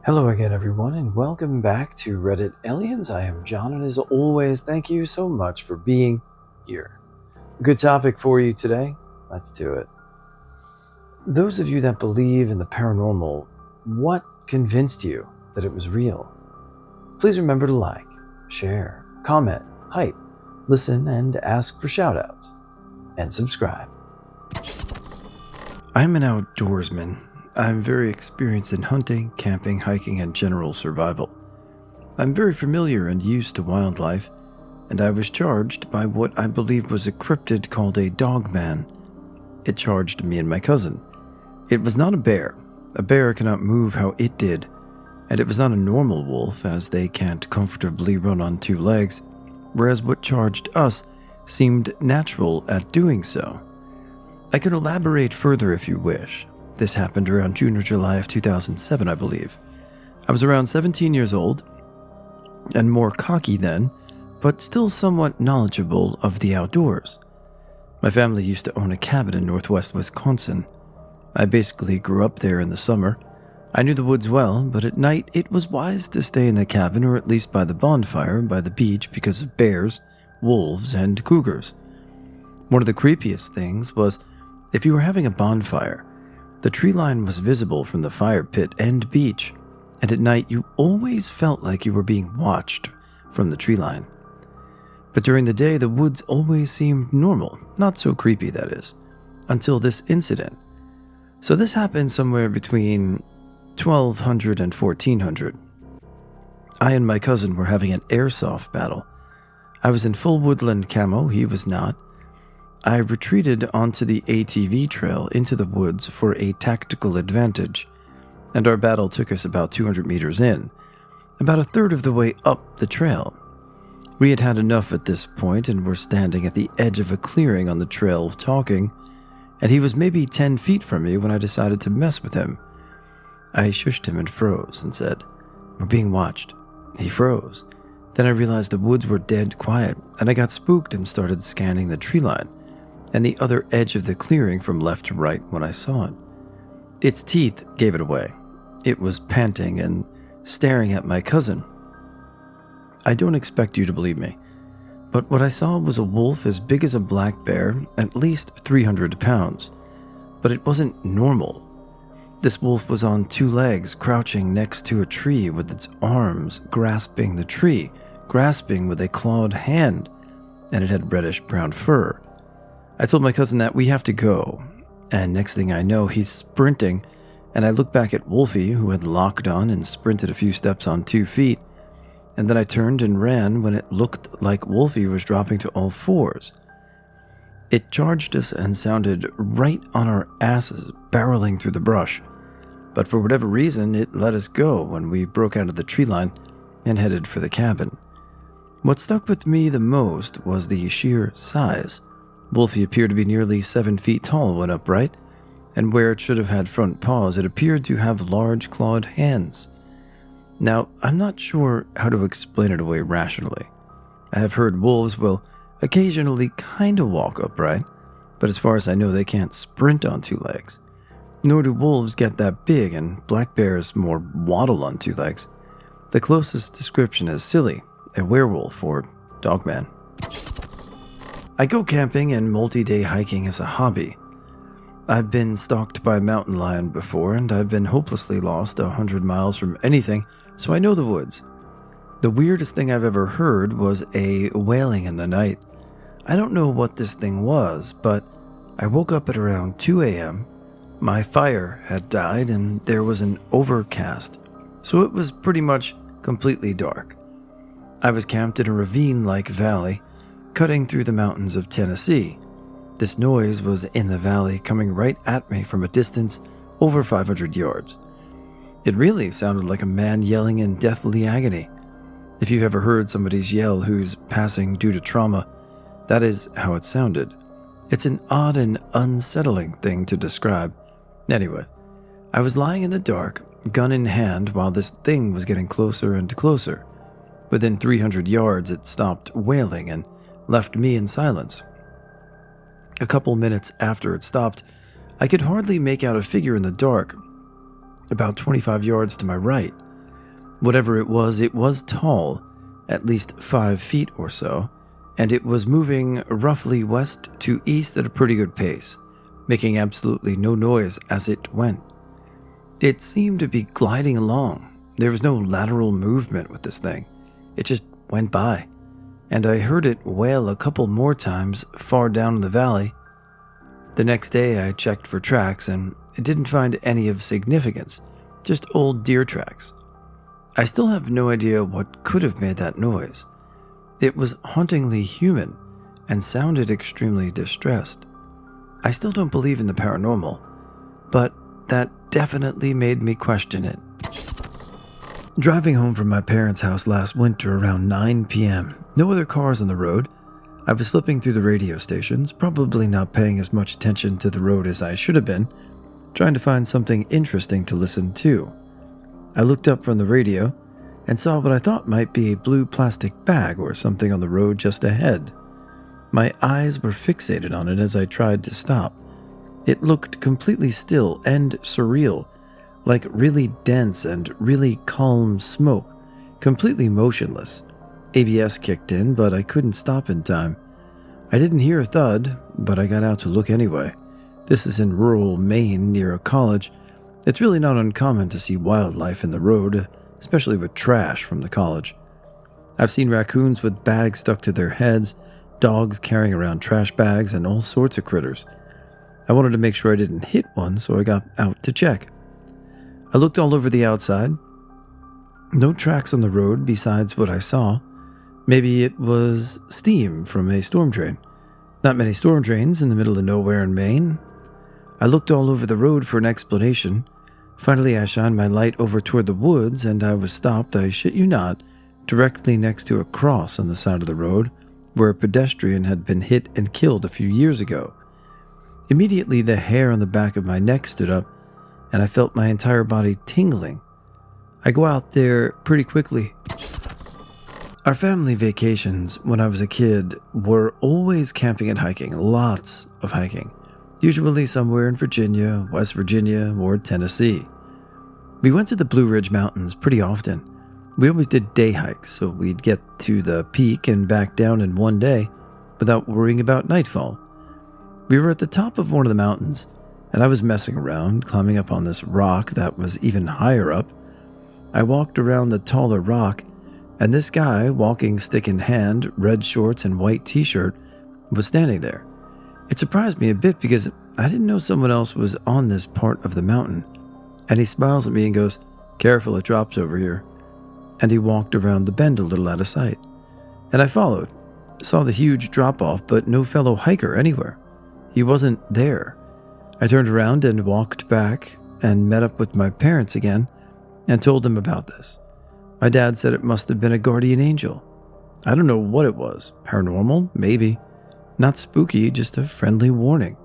Hello again, everyone, and welcome back to Reddit Aliens. I am John, and as always, thank you so much for being here. Good topic for you today. Let's do it. Those of you that believe in the paranormal, what convinced you that it was real? Please remember to like, share, comment, hype, listen, and ask for shoutouts, and subscribe. I'm an outdoorsman. I'm very experienced in hunting, camping, hiking, and general survival. I'm very familiar and used to wildlife, and I was charged by what I believe was a cryptid called a dogman. It charged me and my cousin. It was not a bear. A bear cannot move how it did, and it was not a normal wolf, as they can't comfortably run on two legs, whereas what charged us seemed natural at doing so. I can elaborate further if you wish. This happened around June or July of 2007, I believe. I was around 17 years old, and more cocky then, but still somewhat knowledgeable of the outdoors. My family used to own a cabin in northwest Wisconsin. I basically grew up there in the summer. I knew the woods well, but at night it was wise to stay in the cabin or at least by the bonfire by the beach because of bears, wolves, and cougars. One of the creepiest things was if you were having a bonfire, the tree line was visible from the fire pit and beach, and at night you always felt like you were being watched from the tree line. But during the day, the woods always seemed normal, not so creepy that is, until this incident. So this happened somewhere between 1200 and 1400. I and my cousin were having an airsoft battle. I was in full woodland camo, he was not. I retreated onto the ATV trail into the woods for a tactical advantage, and our battle took us about 200 meters in, about a third of the way up the trail. We had had enough at this point and were standing at the edge of a clearing on the trail talking, and he was maybe 10 feet from me when I decided to mess with him. I shushed him and froze and said, "We're being watched." He froze. Then I realized the woods were dead quiet, and I got spooked and started scanning the tree line and the other edge of the clearing from left to right when I saw it. Its teeth gave it away. It was panting and staring at my cousin. I don't expect you to believe me, but what I saw was a wolf as big as a black bear, at least 300 pounds. But it wasn't normal. This wolf was on two legs, crouching next to a tree with its arms grasping the tree, grasping with a clawed hand, and it had reddish-brown fur. I told my cousin that we have to go, and next thing I know, he's sprinting, and I look back at Wolfie, who had locked on and sprinted a few steps on 2 feet, and then I turned and ran when it looked like Wolfie was dropping to all fours. It charged us and sounded right on our asses, barreling through the brush, but for whatever reason, it let us go when we broke out of the tree line and headed for the cabin. What stuck with me the most was the sheer size. Wolfie appeared to be nearly 7 feet tall when upright, and where it should have had front paws, it appeared to have large clawed hands. Now, I'm not sure how to explain it away rationally. I have heard wolves will occasionally kind of walk upright, but as far as I know, they can't sprint on two legs. Nor do wolves get that big, and black bears more waddle on two legs. The closest description is silly, a werewolf or dogman. I go camping and multi-day hiking as a hobby. I've been stalked by a mountain lion before, and I've been hopelessly lost 100 miles from anything, so I know the woods. The weirdest thing I've ever heard was a wailing in the night. I don't know what this thing was, but I woke up at around 2 a.m. My fire had died, and there was an overcast, so it was pretty much completely dark. I was camped in a ravine-like valley, cutting through the mountains of Tennessee. This noise was in the valley, coming right at me from a distance over 500 yards. It really sounded like a man yelling in deathly agony. If you've ever heard somebody's yell who's passing due to trauma, that is how it sounded. It's an odd and unsettling thing to describe. Anyway, I was lying in the dark, gun in hand, while this thing was getting closer and closer. Within 300 yards, it stopped wailing and left me in silence. A couple minutes after it stopped, I could hardly make out a figure in the dark, about 25 yards to my right. Whatever it was tall, at least 5 feet or so, and it was moving roughly west to east at a pretty good pace, making absolutely no noise as it went. It seemed to be gliding along. There was no lateral movement with this thing. It just went by, and I heard it wail a couple more times far down in the valley. The next day I checked for tracks and didn't find any of significance, just old deer tracks. I still have no idea what could have made that noise. It was hauntingly human and sounded extremely distressed. I still don't believe in the paranormal, but that definitely made me question it. Driving home from my parents' house last winter around 9 p.m., no other cars on the road. I was flipping through the radio stations, probably not paying as much attention to the road as I should have been, trying to find something interesting to listen to. I looked up from the radio and saw what I thought might be a blue plastic bag or something on the road just ahead. My eyes were fixated on it as I tried to stop. It looked completely still and surreal, like really dense and really calm smoke, completely motionless. ABS kicked in, but I couldn't stop in time. I didn't hear a thud, but I got out to look anyway. This is in rural Maine near a college. It's really not uncommon to see wildlife in the road, especially with trash from the college. I've seen raccoons with bags stuck to their heads, dogs carrying around trash bags, and all sorts of critters. I wanted to make sure I didn't hit one, so I got out to check. I looked all over the outside. No tracks on the road besides what I saw. Maybe it was steam from a storm drain. Not many storm drains in the middle of nowhere in Maine. I looked all over the road for an explanation. Finally, I shined my light over toward the woods, and I was stopped, I shit you not, directly next to a cross on the side of the road, where a pedestrian had been hit and killed a few years ago. Immediately, the hair on the back of my neck stood up, and I felt my entire body tingling. I go out there pretty quickly. Our family vacations when I was a kid were always camping and hiking, lots of hiking, usually somewhere in Virginia, West Virginia, or Tennessee. We went to the Blue Ridge Mountains pretty often. We always did day hikes, so we'd get to the peak and back down in one day without worrying about nightfall. We were at the top of one of the mountains, and I was messing around, climbing up on this rock that was even higher up. I walked around the taller rock, and this guy, walking stick in hand, red shorts and white t-shirt, was standing there. It surprised me a bit because I didn't know someone else was on this part of the mountain. And he smiles at me and goes, "Careful, it drops over here." And he walked around the bend a little out of sight. And I followed, saw the huge drop-off, but no fellow hiker anywhere. He wasn't there. I turned around and walked back and met up with my parents again and told them about this. My dad said it must have been a guardian angel. I don't know what it was. Paranormal? Maybe. Not spooky, just a friendly warning.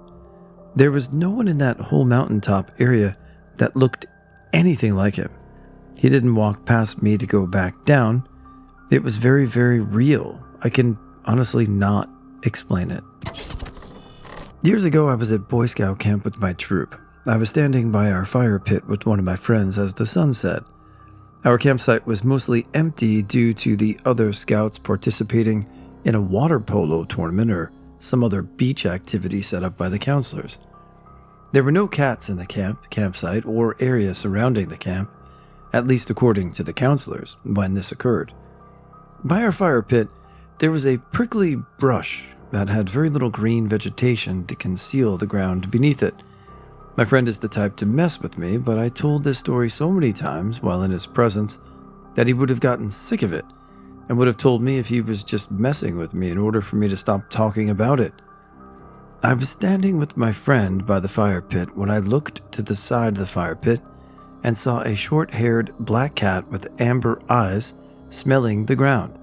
There was no one in that whole mountaintop area that looked anything like him. He didn't walk past me to go back down. It was very, very real. I can honestly not explain it. Years ago, I was at Boy Scout camp with my troop. I was standing by our fire pit with one of my friends as the sun set. Our campsite was mostly empty due to the other scouts participating in a water polo tournament or some other beach activity set up by the counselors. There were no cats in the campsite or area surrounding the camp, at least according to the counselors, when this occurred. By our fire pit, there was a prickly brush that had very little green vegetation to conceal the ground beneath it. My friend is the type to mess with me, but I told this story so many times while in his presence that he would have gotten sick of it and would have told me if he was just messing with me in order for me to stop talking about it. I was standing with my friend by the fire pit when I looked to the side of the fire pit and saw a short-haired black cat with amber eyes smelling the ground.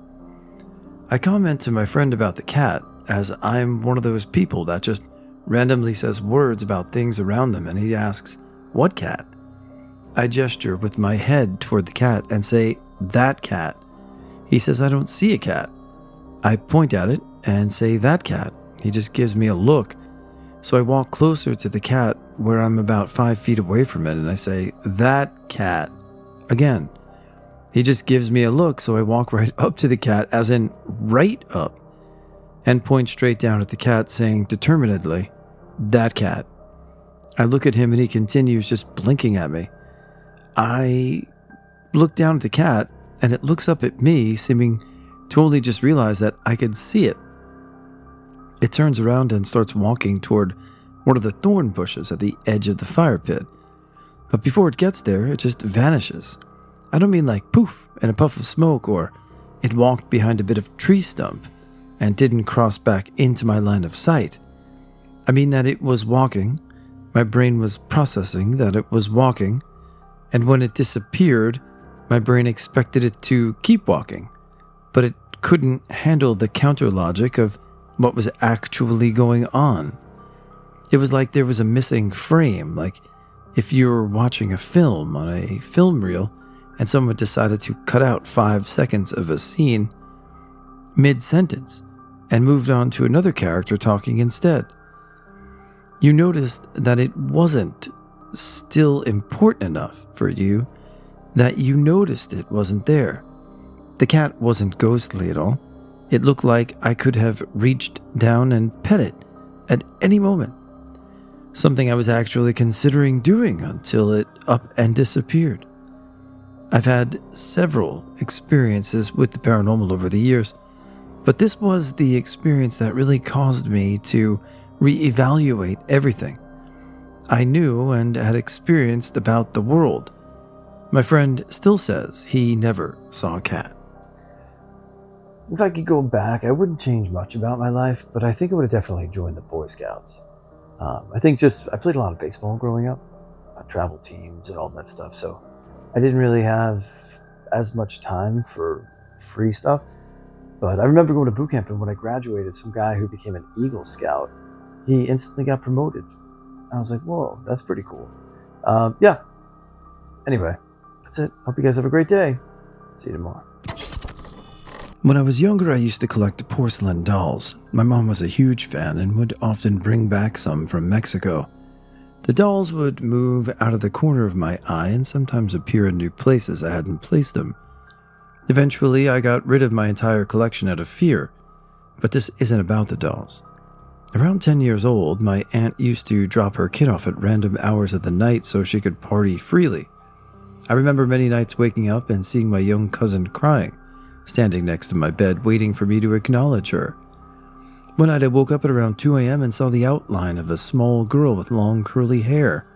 I comment to my friend about the cat, as I'm one of those people that just randomly says words about things around them, and he asks, "What cat?" I gesture with my head toward the cat and say, "That cat." He says, "I don't see a cat." I point at it and say, "That cat." He just gives me a look. So I walk closer to the cat where I'm about 5 feet away from it, and I say, "That cat," again. He just gives me a look, so I walk right up to the cat, as in right up, and point straight down at the cat, saying determinedly, "That cat." I look at him and he continues just blinking at me. I look down at the cat and it looks up at me, seeming to only just realize that I could see it. It turns around and starts walking toward one of the thorn bushes at the edge of the fire pit. But before it gets there, it just vanishes. I don't mean like poof in a puff of smoke, or it walked behind a bit of tree stump and didn't cross back into my line of sight. I mean that it was walking. My brain was processing that it was walking, and when it disappeared, my brain expected it to keep walking, but it couldn't handle the counter logic of what was actually going on. It was like there was a missing frame, like if you were watching a film on a film reel and someone decided to cut out 5 seconds of a scene mid-sentence and moved on to another character talking instead. You noticed that it wasn't still important enough for you that you noticed it wasn't there. The cat wasn't ghostly at all. It looked like I could have reached down and pet it at any moment. Something I was actually considering doing until it up and disappeared. I've had several experiences with the paranormal over the years, but this was the experience that really caused me to reevaluate everything I knew and had experienced about the world. My friend still says he never saw a cat. If I could go back, I wouldn't change much about my life, but I think I would have definitely joined the Boy Scouts. I played a lot of baseball growing up, travel teams and all that stuff, so I didn't really have as much time for free stuff. But I remember going to boot camp, and when I graduated, some guy who became an Eagle Scout, he instantly got promoted. I was like, whoa, that's pretty cool. Yeah. Anyway, that's it. Hope you guys have a great day. See you tomorrow. When I was younger, I used to collect porcelain dolls. My mom was a huge fan and would often bring back some from Mexico. The dolls would move out of the corner of my eye and sometimes appear in new places I hadn't placed them. Eventually, I got rid of my entire collection out of fear, but this isn't about the dolls. Around 10 years old, my aunt used to drop her kid off at random hours of the night so she could party freely. I remember many nights waking up and seeing my young cousin crying, standing next to my bed waiting for me to acknowledge her. One night I woke up at around 2 a.m. and saw the outline of a small girl with long curly hair.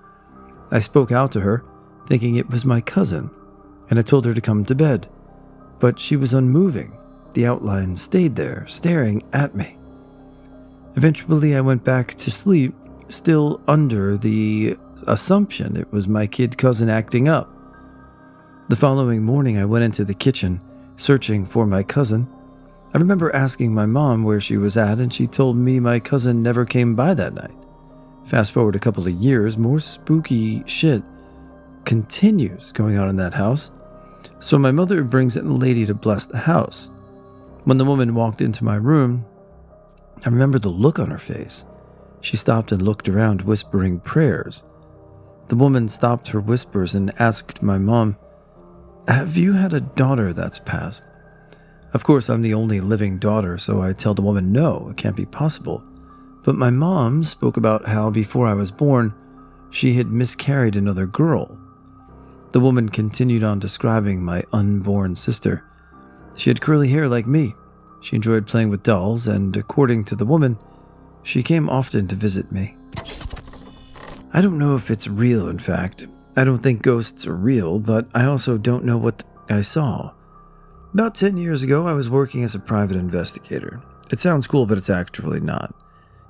I spoke out to her, thinking it was my cousin, and I told her to come to bed. But she was unmoving. The outline stayed there, staring at me. Eventually I went back to sleep, still under the assumption it was my kid cousin acting up. The following morning I went into the kitchen, searching for my cousin. I remember asking my mom where she was at, and she told me my cousin never came by that night. Fast forward a couple of years, more spooky shit continues going on in that house. So my mother brings in a lady to bless the house. When the woman walked into my room, I remember the look on her face. She stopped and looked around, whispering prayers. The woman stopped her whispers and asked my mom, "Have you had a daughter that's passed?" Of course, I'm the only living daughter, so I tell the woman no, it can't be possible. But my mom spoke about how before I was born, she had miscarried another girl. The woman continued on describing my unborn sister. She had curly hair like me. She enjoyed playing with dolls, and according to the woman, she came often to visit me. I don't know if it's real, in fact. I don't think ghosts are real, but I also don't know what I saw. About 10 years ago, I was working as a private investigator. It sounds cool, but it's actually not.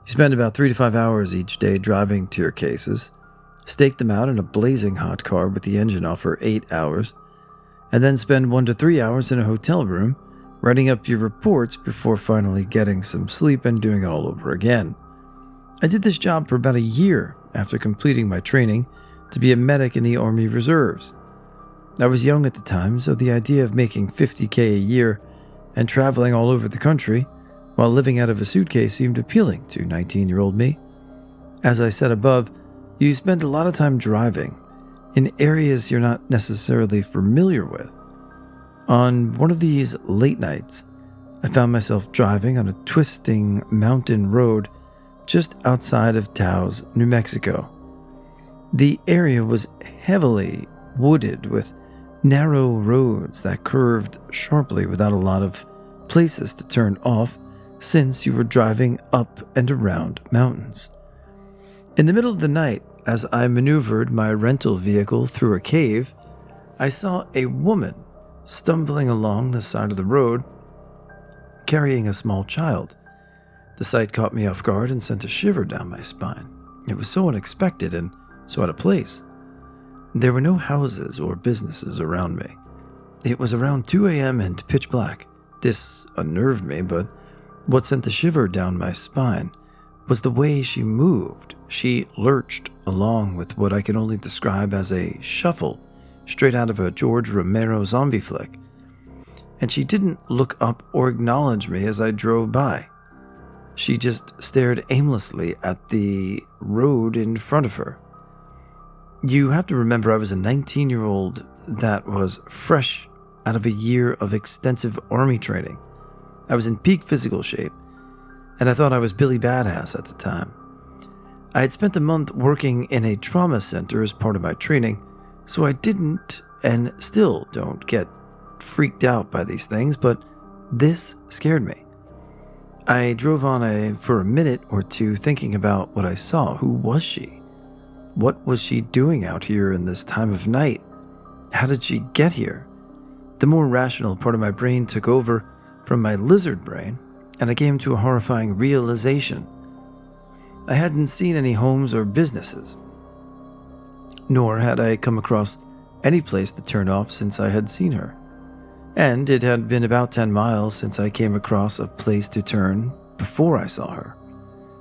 You spend about 3 to 5 hours each day driving to your cases, stake them out in a blazing hot car with the engine off for 8 hours, and then spend 1 to 3 hours in a hotel room writing up your reports before finally getting some sleep and doing it all over again. I did this job for about a year after completing my training to be a medic in the Army Reserves. I was young at the time, so the idea of making $50K a year and traveling all over the country while living out of a suitcase seemed appealing to 19-year-old me. As I said above, you spend a lot of time driving in areas you're not necessarily familiar with. On one of these late nights, I found myself driving on a twisting mountain road just outside of Taos, New Mexico. The area was heavily wooded with narrow roads that curved sharply without a lot of places to turn off since you were driving up and around mountains. In the middle of the night, as I maneuvered my rental vehicle through a cave, I saw a woman stumbling along the side of the road, carrying a small child. The sight caught me off guard and sent a shiver down my spine. It was so unexpected and so out of place. There were no houses or businesses around me. It was around 2 a.m. and pitch black. This unnerved me, but what sent the shiver down my spine was the way she moved. She lurched along with what I can only describe as a shuffle straight out of a George Romero zombie flick. And she didn't look up or acknowledge me as I drove by. She just stared aimlessly at the road in front of her. You have to remember I was a 19-year-old that was fresh out of a year of extensive army training. I was in peak physical shape, and I thought I was Billy Badass at the time. I had spent a month working in a trauma center as part of my training, so I didn't and still don't get freaked out by these things, but this scared me. I drove on for a minute or two thinking about what I saw. Who was she? What was she doing out here in this time of night? How did she get here? The more rational part of my brain took over from my lizard brain, and I came to a horrifying realization. I hadn't seen any homes or businesses, nor had I come across any place to turn off since I had seen her. And it had been about 10 miles since I came across a place to turn before I saw her.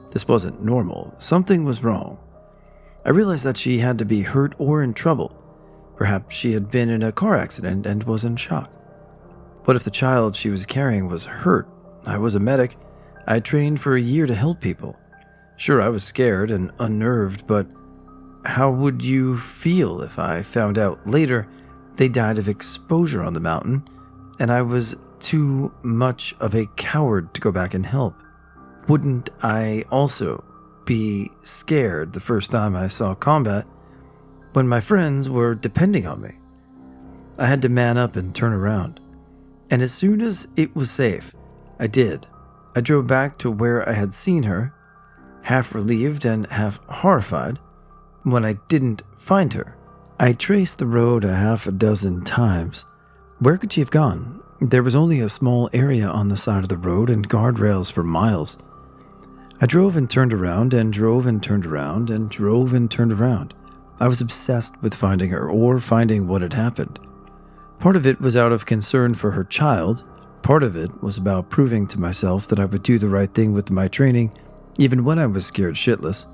This wasn't normal. Something was wrong. I realized that she had to be hurt or in trouble. Perhaps she had been in a car accident and was in shock. What if the child she was carrying was hurt? I was a medic. I had trained for a year to help people. Sure, I was scared and unnerved, but how would you feel if I found out later they died of exposure on the mountain and I was too much of a coward to go back and help? Wouldn't I also be scared the first time I saw combat when my friends were depending on me? I had to man up and turn around. And as soon as it was safe, I did. I drove back to where I had seen her, half relieved and half horrified when I didn't find her. I traced the road a half a dozen times. Where could she have gone? There was only a small area on the side of the road and guardrails for miles. I drove and turned around and drove and turned around and drove and turned around. I was obsessed with finding her or finding what had happened. Part of it was out of concern for her child. Part of it was about proving to myself that I would do the right thing with my training, even when I was scared shitless.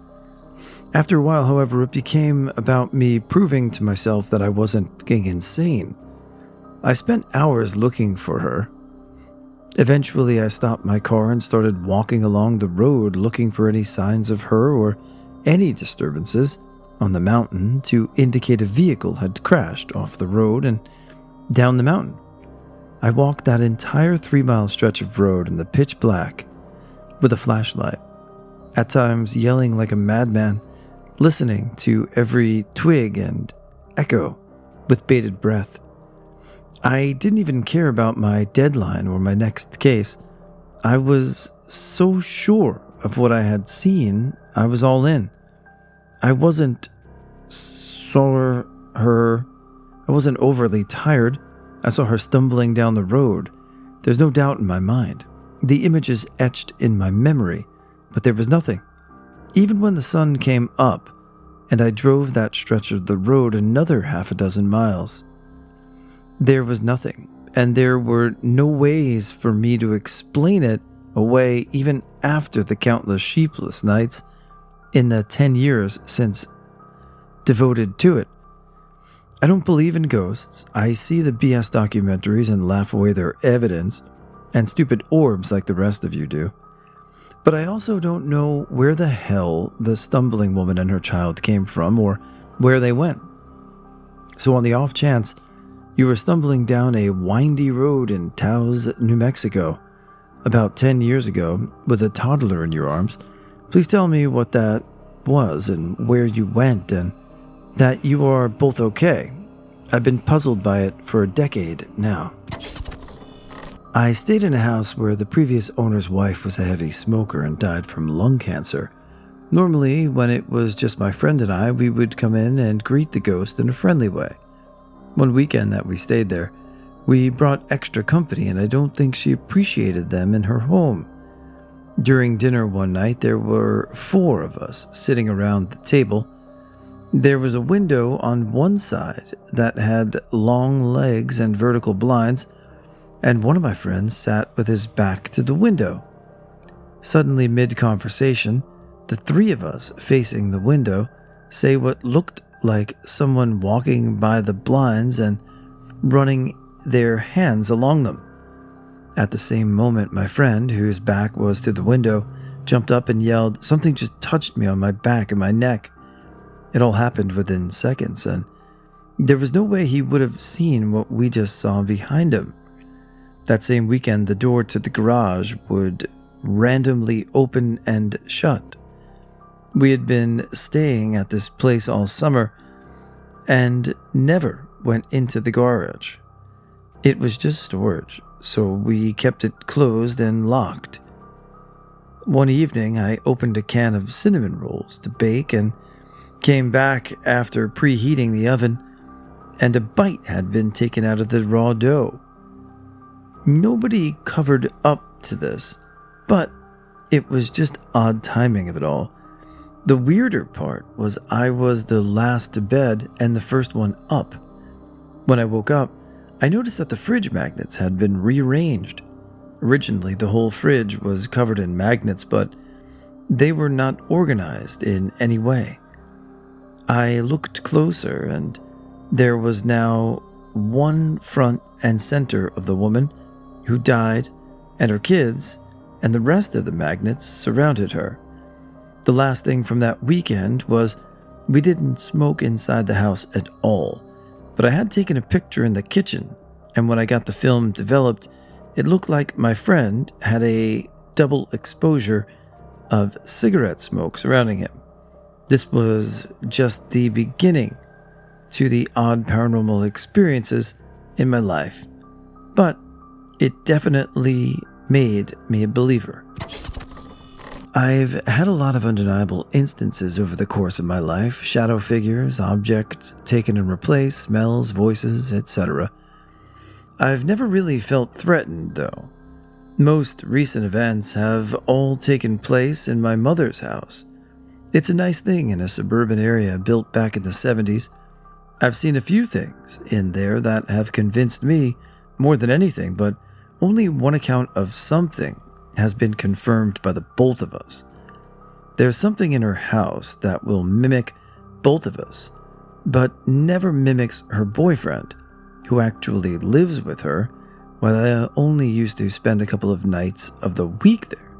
After a while, however, it became about me proving to myself that I wasn't fucking insane. I spent hours looking for her. Eventually, I stopped my car and started walking along the road looking for any signs of her or any disturbances on the mountain to indicate a vehicle had crashed off the road and down the mountain. I walked that entire 3-mile stretch of road in the pitch black with a flashlight, at times yelling like a madman, listening to every twig and echo with bated breath. I didn't even care about my deadline or my next case. I was so sure of what I had seen, I was all in. I wasn't overly tired. I saw her stumbling down the road. There's no doubt in my mind. The image is etched in my memory, but there was nothing. Even when the sun came up, and I drove that stretch of the road another half a dozen miles, there was nothing, and there were no ways for me to explain it away even after the countless sleepless nights in the 10 years since devoted to it. I don't believe in ghosts. I see the BS documentaries and laugh away their evidence, and stupid orbs like the rest of you do. But I also don't know where the hell the stumbling woman and her child came from or where they went. So on the off chance You were stumbling down a windy road in Taos, New Mexico, about 10 years ago, with a toddler in your arms. Please tell me what that was and where you went, and that you are both okay. I've been puzzled by it for a decade now. I stayed in a house where the previous owner's wife was a heavy smoker and died from lung cancer. Normally, when it was just my friend and I, we would come in and greet the ghost in a friendly way. One weekend that we stayed there, we brought extra company, and I don't think she appreciated them in her home. During dinner one night, there were 4 of us sitting around the table. There was a window on one side that had long legs and vertical blinds, and one of my friends sat with his back to the window. Suddenly, mid-conversation, the 3 of us facing the window say what looked like someone walking by the blinds and running their hands along them. At the same moment, my friend, whose back was to the window, jumped up and yelled, "Something just touched me on my back and my neck." It all happened within seconds, and there was no way he would have seen what we just saw behind him. That same weekend, the door to the garage would randomly open and shut. We had been staying at this place all summer and never went into the garage. It was just storage, so we kept it closed and locked. One evening, I opened a can of cinnamon rolls to bake and came back after preheating the oven, and a bite had been taken out of the raw dough. Nobody covered up to this, but it was just odd timing of it all. The weirder part was I was the last to bed and the first one up. When I woke up, I noticed that the fridge magnets had been rearranged. Originally, the whole fridge was covered in magnets, but they were not organized in any way. I looked closer, and there was now one front and center of the woman who died and her kids, and the rest of the magnets surrounded her. The last thing from that weekend was we didn't smoke inside the house at all, but I had taken a picture in the kitchen, and when I got the film developed, it looked like my friend had a double exposure of cigarette smoke surrounding him. This was just the beginning to the odd paranormal experiences in my life, but it definitely made me a believer. I've had a lot of undeniable instances over the course of my life: shadow figures, objects taken and replaced, smells, voices, etc. I've never really felt threatened, though. Most recent events have all taken place in my mother's house. It's a nice thing in a suburban area built back in the 70s. I've seen a few things in there that have convinced me more than anything, but only one account of something has been confirmed by the both of us. There's something in her house that will mimic both of us, but never mimics her boyfriend, who actually lives with her, while I only used to spend a couple of nights of the week there.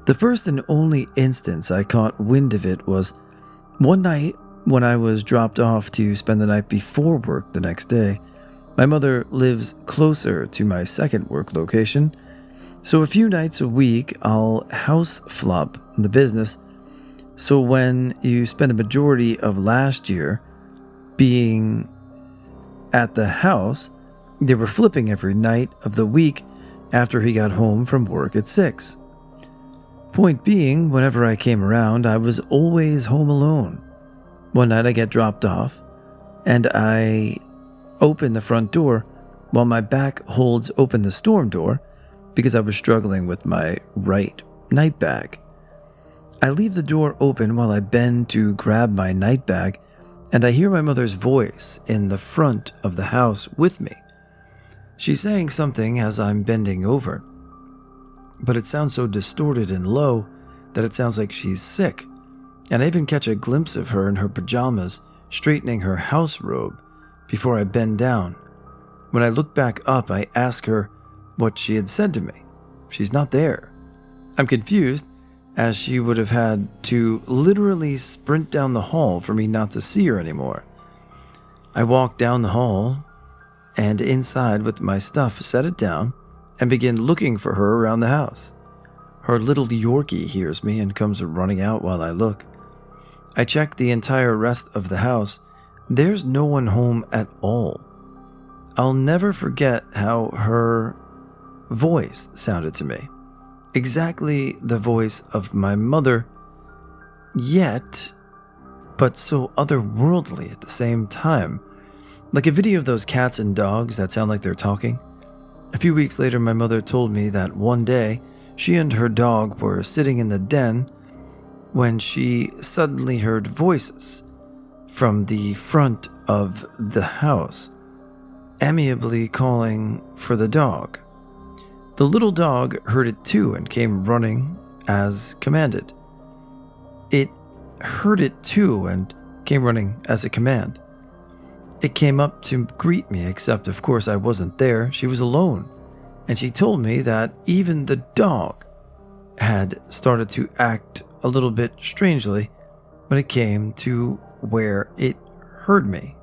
The first and only instance I caught wind of it was one night when I was dropped off to spend the night before work the next day. My mother lives closer to my second work location, so a few nights a week I'll house flop in the business. So when you spend the majority of last year being at the house, they were flipping every night of the week after he got home from work at 6. Point being, whenever I came around, I was always home alone. One night I get dropped off, and I open the front door while my back holds open the storm door because I was struggling with my right night bag. I leave the door open while I bend to grab my night bag, and I hear my mother's voice in the front of the house with me. She's saying something as I'm bending over, but it sounds so distorted and low that it sounds like she's sick, and I even catch a glimpse of her in her pajamas straightening her house robe before I bend down. When I look back up, I ask her what she had said to me. She's not there. I'm confused, as she would have had to literally sprint down the hall for me not to see her anymore. I walk down the hall and inside with my stuff set it down and begin looking for her around the house. Her little Yorkie hears me and comes running out while I look. I check the entire rest of the house. There's no one home at all. I'll never forget how her voice sounded to me. Exactly the voice of my mother, yet, but so otherworldly at the same time. Like a video of those cats and dogs that sound like they're talking. A few weeks later, my mother told me that one day, she and her dog were sitting in the den when she suddenly heard voices from the front of the house, amiably calling for the dog. The little dog heard it too and came running as commanded. It heard it too and came running as a command. It came up to greet me, except of course I wasn't there. She was alone, and she told me that even the dog had started to act a little bit strangely when it came to where it heard me.